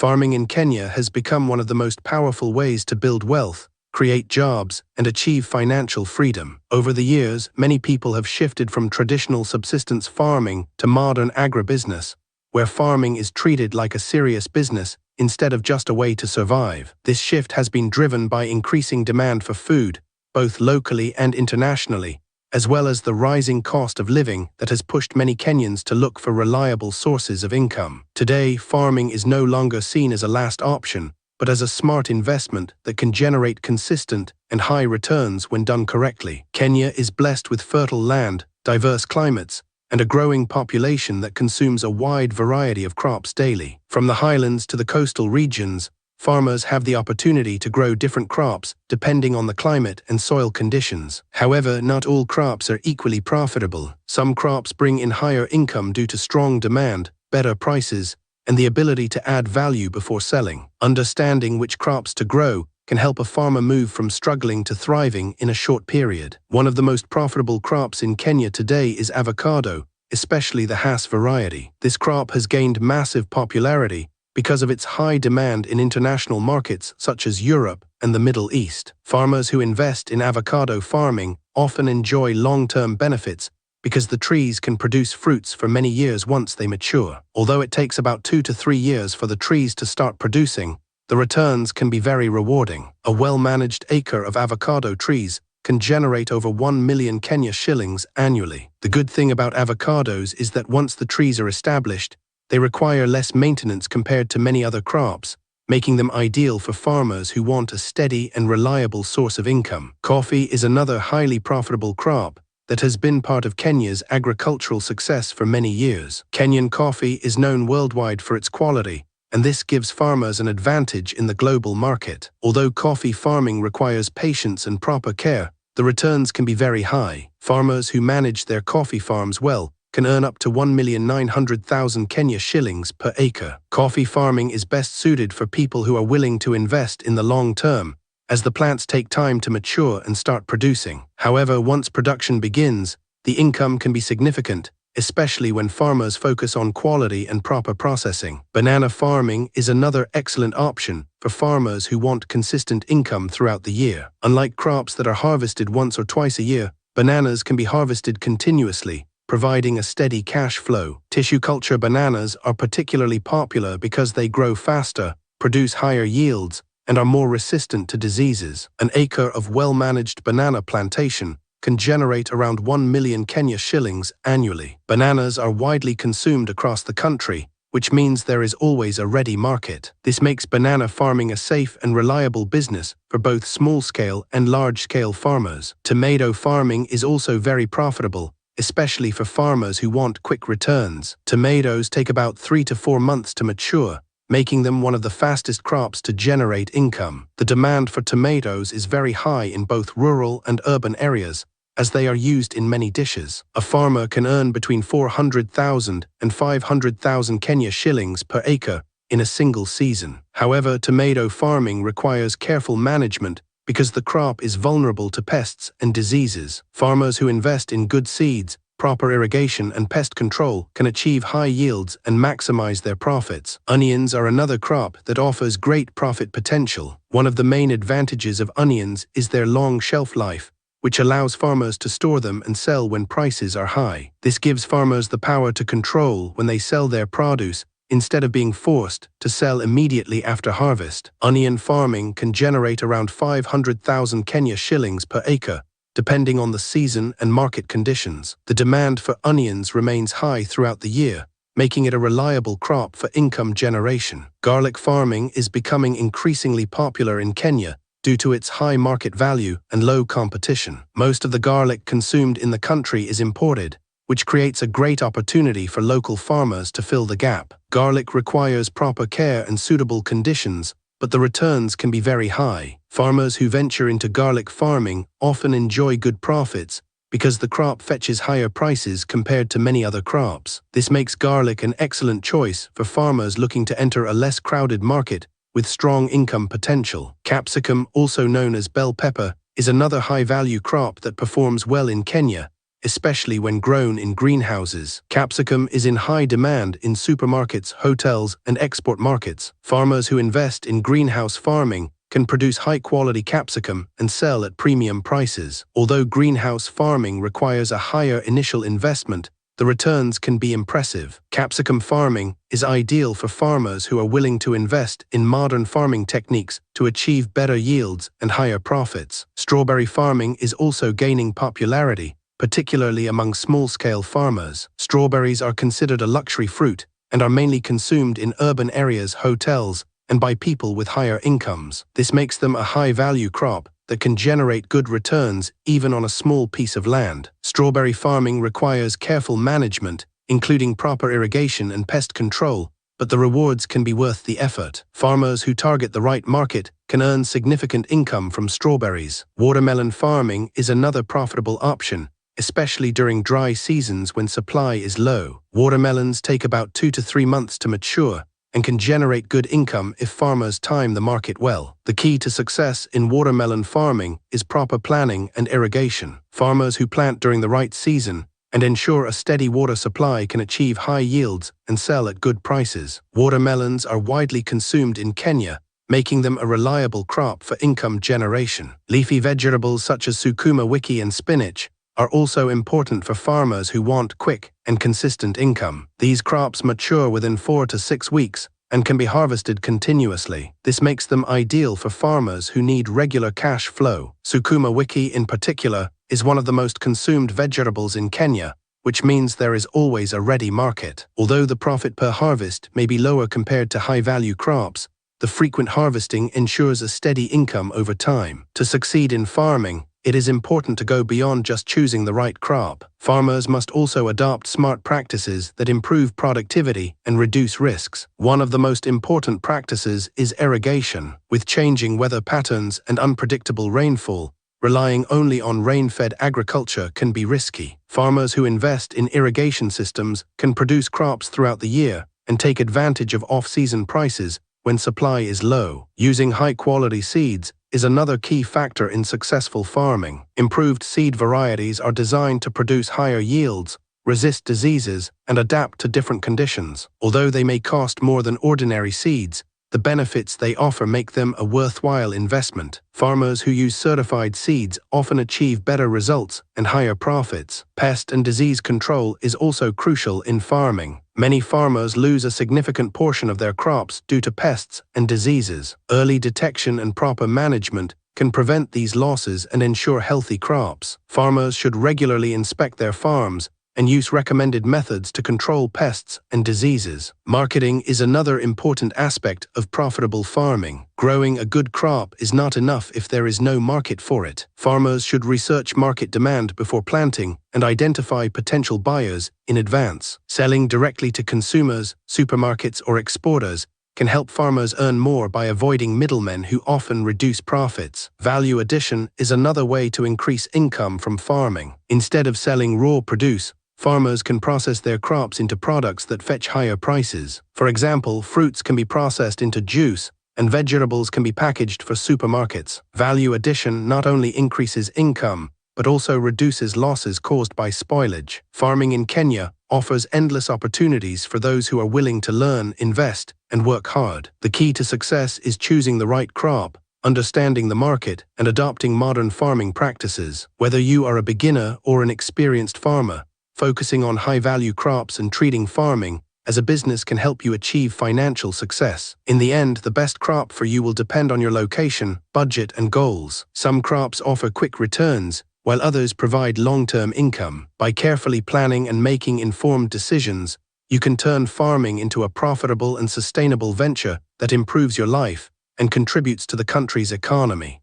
Farming in Kenya has become one of the most powerful ways to build wealth, create jobs, and achieve financial freedom. Over the years, many people have shifted from traditional subsistence farming to modern agribusiness, where farming is treated like a serious business instead of just a way to survive. This shift has been driven by increasing demand for food, both locally and internationally, as well as the rising cost of living that has pushed many Kenyans to look for reliable sources of income. Today, farming is no longer seen as a last option, but as a smart investment that can generate consistent and high returns when done correctly. Kenya is blessed with fertile land, diverse climates, and a growing population that consumes a wide variety of crops daily. From the highlands to the coastal regions, farmers have the opportunity to grow different crops depending on the climate and soil conditions. However, not all crops are equally profitable. Some crops bring in higher income due to strong demand, better prices, and the ability to add value before selling. Understanding which crops to grow can help a farmer move from struggling to thriving in a short period. One of the most profitable crops in Kenya today is avocado, especially the Hass variety. This crop has gained massive popularity because of its high demand in international markets such as Europe and the Middle East. Farmers who invest in avocado farming often enjoy long-term benefits because the trees can produce fruits for many years once they mature. Although it takes about 2 to 3 years for the trees to start producing, the returns can be very rewarding. A well-managed acre of avocado trees can generate over 1 million Kenya shillings annually. The good thing about avocados is that once the trees are established, they require less maintenance compared to many other crops, making them ideal for farmers who want a steady and reliable source of income. Coffee is another highly profitable crop that has been part of Kenya's agricultural success for many years. Kenyan coffee is known worldwide for its quality, and this gives farmers an advantage in the global market. Although coffee farming requires patience and proper care, the returns can be very high. Farmers who manage their coffee farms well can earn up to 1,900,000 Kenya shillings per acre. Coffee farming is best suited for people who are willing to invest in the long term, as the plants take time to mature and start producing. However, once production begins, the income can be significant, especially when farmers focus on quality and proper processing. Banana farming is another excellent option for farmers who want consistent income throughout the year. Unlike crops that are harvested once or twice a year, bananas can be harvested continuously, providing a steady cash flow. Tissue culture bananas are particularly popular because they grow faster, produce higher yields, and are more resistant to diseases. An acre of well-managed banana plantation can generate around 1 million Kenya shillings annually. Bananas are widely consumed across the country, which means there is always a ready market. This makes banana farming a safe and reliable business for both small-scale and large-scale farmers. Tomato farming is also very profitable, especially for farmers who want quick returns. Tomatoes take about 3 to 4 months to mature, making them one of the fastest crops to generate income. The demand for tomatoes is very high in both rural and urban areas, as they are used in many dishes. A farmer can earn between 400,000 and 500,000 Kenya shillings per acre in a single season. However, tomato farming requires careful management because the crop is vulnerable to pests and diseases. Farmers who invest in good seeds, proper irrigation, and pest control can achieve high yields and maximize their profits. Onions are another crop that offers great profit potential. One of the main advantages of onions is their long shelf life, which allows farmers to store them and sell when prices are high. This gives farmers the power to control when they sell their produce instead of being forced to sell immediately after harvest. Onion farming can generate around 500,000 Kenya shillings per acre, depending on the season and market conditions. The demand for onions remains high throughout the year, making it a reliable crop for income generation. Garlic farming is becoming increasingly popular in Kenya due to its high market value and low competition. Most of the garlic consumed in the country is imported, which creates a great opportunity for local farmers to fill the gap. Garlic requires proper care and suitable conditions, but the returns can be very high. Farmers who venture into garlic farming often enjoy good profits because the crop fetches higher prices compared to many other crops. This makes garlic an excellent choice for farmers looking to enter a less crowded market with strong income potential. Capsicum, also known as bell pepper, is another high-value crop that performs well in Kenya, especially when grown in greenhouses. Capsicum is in high demand in supermarkets, hotels, and export markets. Farmers who invest in greenhouse farming can produce high-quality capsicum and sell at premium prices. Although greenhouse farming requires a higher initial investment, the returns can be impressive. Capsicum farming is ideal for farmers who are willing to invest in modern farming techniques to achieve better yields and higher profits. Strawberry farming is also gaining popularity, particularly among small-scale farmers. Strawberries are considered a luxury fruit and are mainly consumed in urban areas, hotels, and by people with higher incomes. This makes them a high-value crop that can generate good returns even on a small piece of land. Strawberry farming requires careful management, including proper irrigation and pest control, but the rewards can be worth the effort. Farmers who target the right market can earn significant income from strawberries. Watermelon farming is another profitable option, especially during dry seasons when supply is low. Watermelons take about 2 to 3 months to mature and can generate good income if farmers time the market well. The key to success in watermelon farming is proper planning and irrigation. Farmers who plant during the right season and ensure a steady water supply can achieve high yields and sell at good prices. Watermelons are widely consumed in Kenya, making them a reliable crop for income generation. Leafy vegetables such as sukuma wiki and spinach are also important for farmers who want quick and consistent income. These crops mature within 4 to 6 weeks and can be harvested continuously. This makes them ideal for farmers who need regular cash flow. Sukuma wiki in particular is one of the most consumed vegetables in Kenya, which means there is always a ready market. Although the profit per harvest may be lower compared to high-value crops, the frequent harvesting ensures a steady income over time. To succeed in farming, it is important to go beyond just choosing the right crop. Farmers must also adopt smart practices that improve productivity and reduce risks. One of the most important practices is irrigation. With changing weather patterns and unpredictable rainfall, relying only on rain-fed agriculture can be risky. Farmers who invest in irrigation systems can produce crops throughout the year and take advantage of off-season prices when supply is low. Using high-quality seeds is another key factor in successful farming. Improved seed varieties are designed to produce higher yields, resist diseases, and adapt to different conditions. Although they may cost more than ordinary seeds, the benefits they offer make them a worthwhile investment. Farmers who use certified seeds often achieve better results and higher profits. Pest and disease control is also crucial in farming. Many farmers lose a significant portion of their crops due to pests and diseases. Early detection and proper management can prevent these losses and ensure healthy crops. Farmers should regularly inspect their farms and use recommended methods to control pests and diseases. Marketing is another important aspect of profitable farming. Growing a good crop is not enough if there is no market for it. Farmers should research market demand before planting and identify potential buyers in advance. Selling directly to consumers, supermarkets, or exporters can help farmers earn more by avoiding middlemen who often reduce profits. Value addition is another way to increase income from farming. Instead of selling raw produce, farmers can process their crops into products that fetch higher prices. For example, fruits can be processed into juice, and vegetables can be packaged for supermarkets. Value addition not only increases income, but also reduces losses caused by spoilage. Farming in Kenya offers endless opportunities for those who are willing to learn, invest, and work hard. The key to success is choosing the right crop, understanding the market, and adopting modern farming practices. Whether you are a beginner or an experienced farmer, focusing on high-value crops and treating farming as a business can help you achieve financial success. In the end, the best crop for you will depend on your location, budget, and goals. Some crops offer quick returns, while others provide long-term income. By carefully planning and making informed decisions, you can turn farming into a profitable and sustainable venture that improves your life and contributes to the country's economy.